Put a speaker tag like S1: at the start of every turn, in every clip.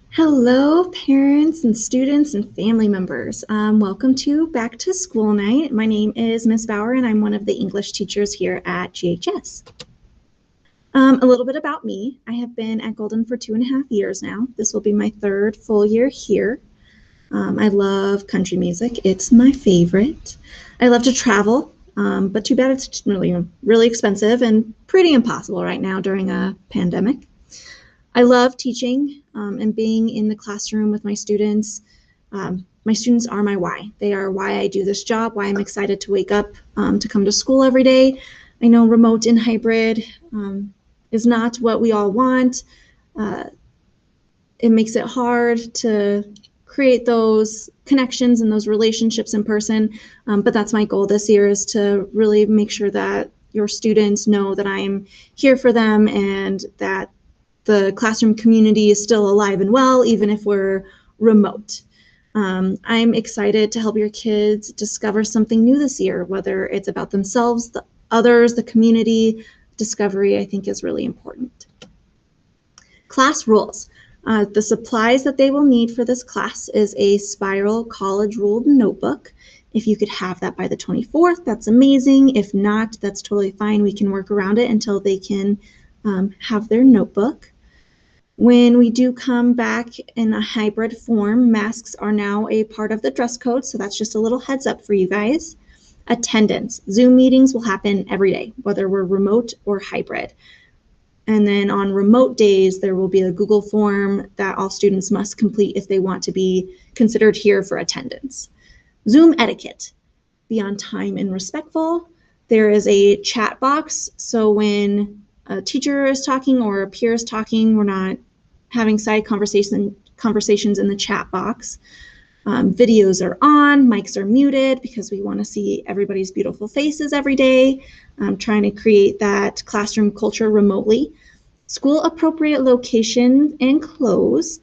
S1: Hello, parents and students and family members. Welcome to Back to School Night. My name is Miss Bauer, and I'm one of the English teachers here at GHS. A little bit about me. I have been at Golden for 2.5 years now. This will be my third full year here. I love country music. It's my favorite. I love to travel, but too bad it's really expensive and pretty impossible right now during a pandemic. I love teaching and being in the classroom with my students. My students are my why. They are why I do this job, why I'm excited to wake up to come to school every day. I know remote and hybrid is not what we all want. It makes it hard to create those connections and those relationships in person, but that's my goal this year, is to really make sure that your students know that I'm here for them and that the classroom community is still alive and well, even if we're remote. I'm excited to help your kids discover something new this year, whether it's about themselves, the others, the community. Discovery, I think, is really important. Class rules. The supplies that they will need for this class is a spiral college ruled notebook. If you could have that by the 24th, that's amazing. If not, that's totally fine. We can work around it until they can have their notebook. When we do come back in a hybrid form, masks are now a part of the dress code, so that's just a little heads up for you guys. Attendance. Zoom meetings will happen every day, whether we're remote or hybrid. And then on remote days, there will be a Google form that all students must complete if they want to be considered here for attendance. Zoom etiquette. Be on time and respectful. There is a chat box, so when a teacher is talking or a peer is talking, we're not having side conversations in the chat box. Videos are on, mics are muted because we want to see everybody's beautiful faces every day. I'm trying to create that classroom culture remotely. School appropriate location and clothes.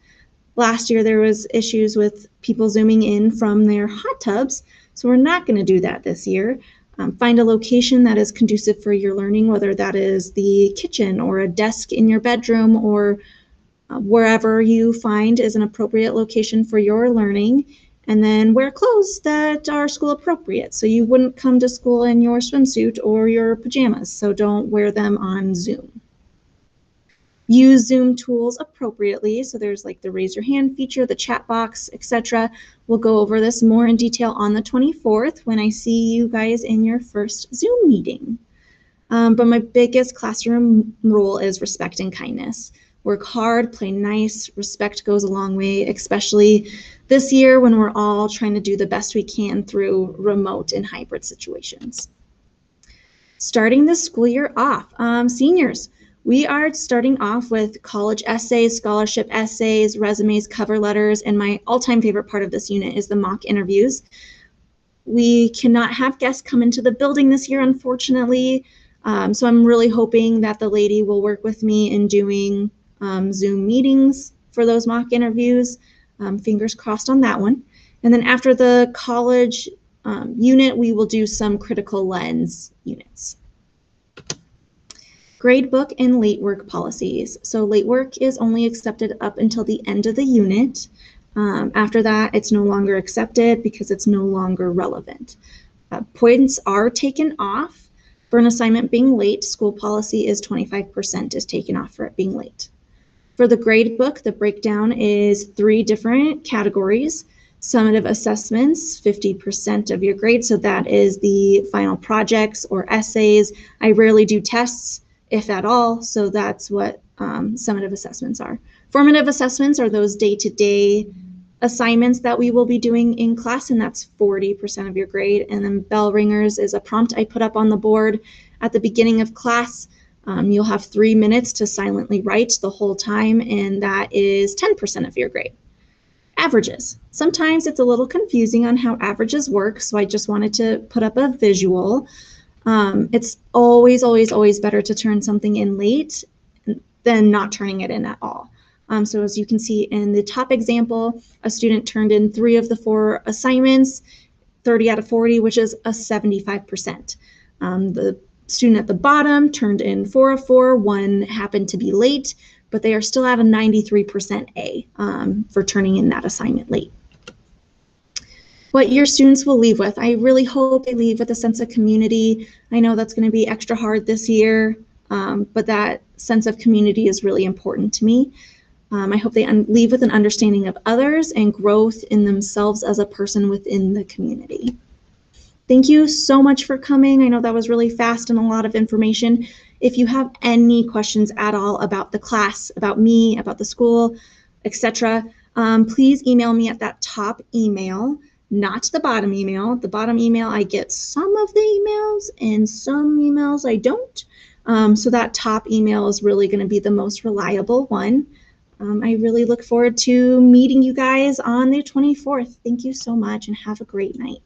S1: Last year there was issues with people zooming in from their hot tubs, so we're not going to do that this year. Find a location that is conducive for your learning, whether that is the kitchen or a desk in your bedroom or wherever you find is an appropriate location for your learning. And then wear clothes that are school appropriate. So you wouldn't come to school in your swimsuit or your pajamas, so don't wear them on Zoom. Use Zoom tools appropriately. So there's like the raise your hand feature, the chat box, etc. We'll go over this more in detail on the 24th when I see you guys in your first Zoom meeting. But my biggest classroom rule is respect and kindness. Work hard, play nice, respect goes a long way, especially this year when we're all trying to do the best we can through remote and hybrid situations. Starting the school year off, seniors, we are starting off with college essays, scholarship essays, resumes, cover letters, and my all-time favorite part of this unit is the mock interviews. We cannot have guests come into the building this year, unfortunately, so I'm really hoping that the lady will work with me in doing Zoom meetings for those mock interviews. Fingers crossed on that one. And then after the college unit, we will do some critical lens units. Grade book and late work policies. So late work is only accepted up until the end of the unit. After that, it's no longer accepted because it's no longer relevant. Points are taken off. For an assignment being late, school policy is 25% is taken off for it being late. For the grade book, the breakdown is 3 different categories. Summative assessments, 50% of your grade, so that is the final projects or essays. I rarely do tests, if at all, so that's what summative assessments are. Formative assessments are those day-to-day assignments that we will be doing in class, and that's 40% of your grade. And then bell ringers is a prompt I put up on the board at the beginning of class. You'll have 3 minutes to silently write the whole time, and that is 10% of your grade. Averages. Sometimes it's a little confusing on how averages work, so I just wanted to put up a visual. It's always, always, always better to turn something in late than not turning it in at all. So as you can see in the top example, a student turned in 3 of the 4 assignments, 30 out of 40, which is a 75%. The student at the bottom turned in 4 of 4, 1 happened to be late, but they are still at a 93% A for turning in that assignment late. What your students will leave with. I really hope they leave with a sense of community. I know that's going to be extra hard this year, but that sense of community is really important to me. I hope they leave with an understanding of others and growth in themselves as a person within the community. Thank you so much for coming. I know that was really fast and a lot of information. If you have any questions at all about the class, about me, about the school, etc., please email me at that top email, not the bottom email. The bottom email, I get some of the emails and some emails I don't. So that top email is really going to be the most reliable one. I really look forward to meeting you guys on the 24th. Thank you so much and have a great night.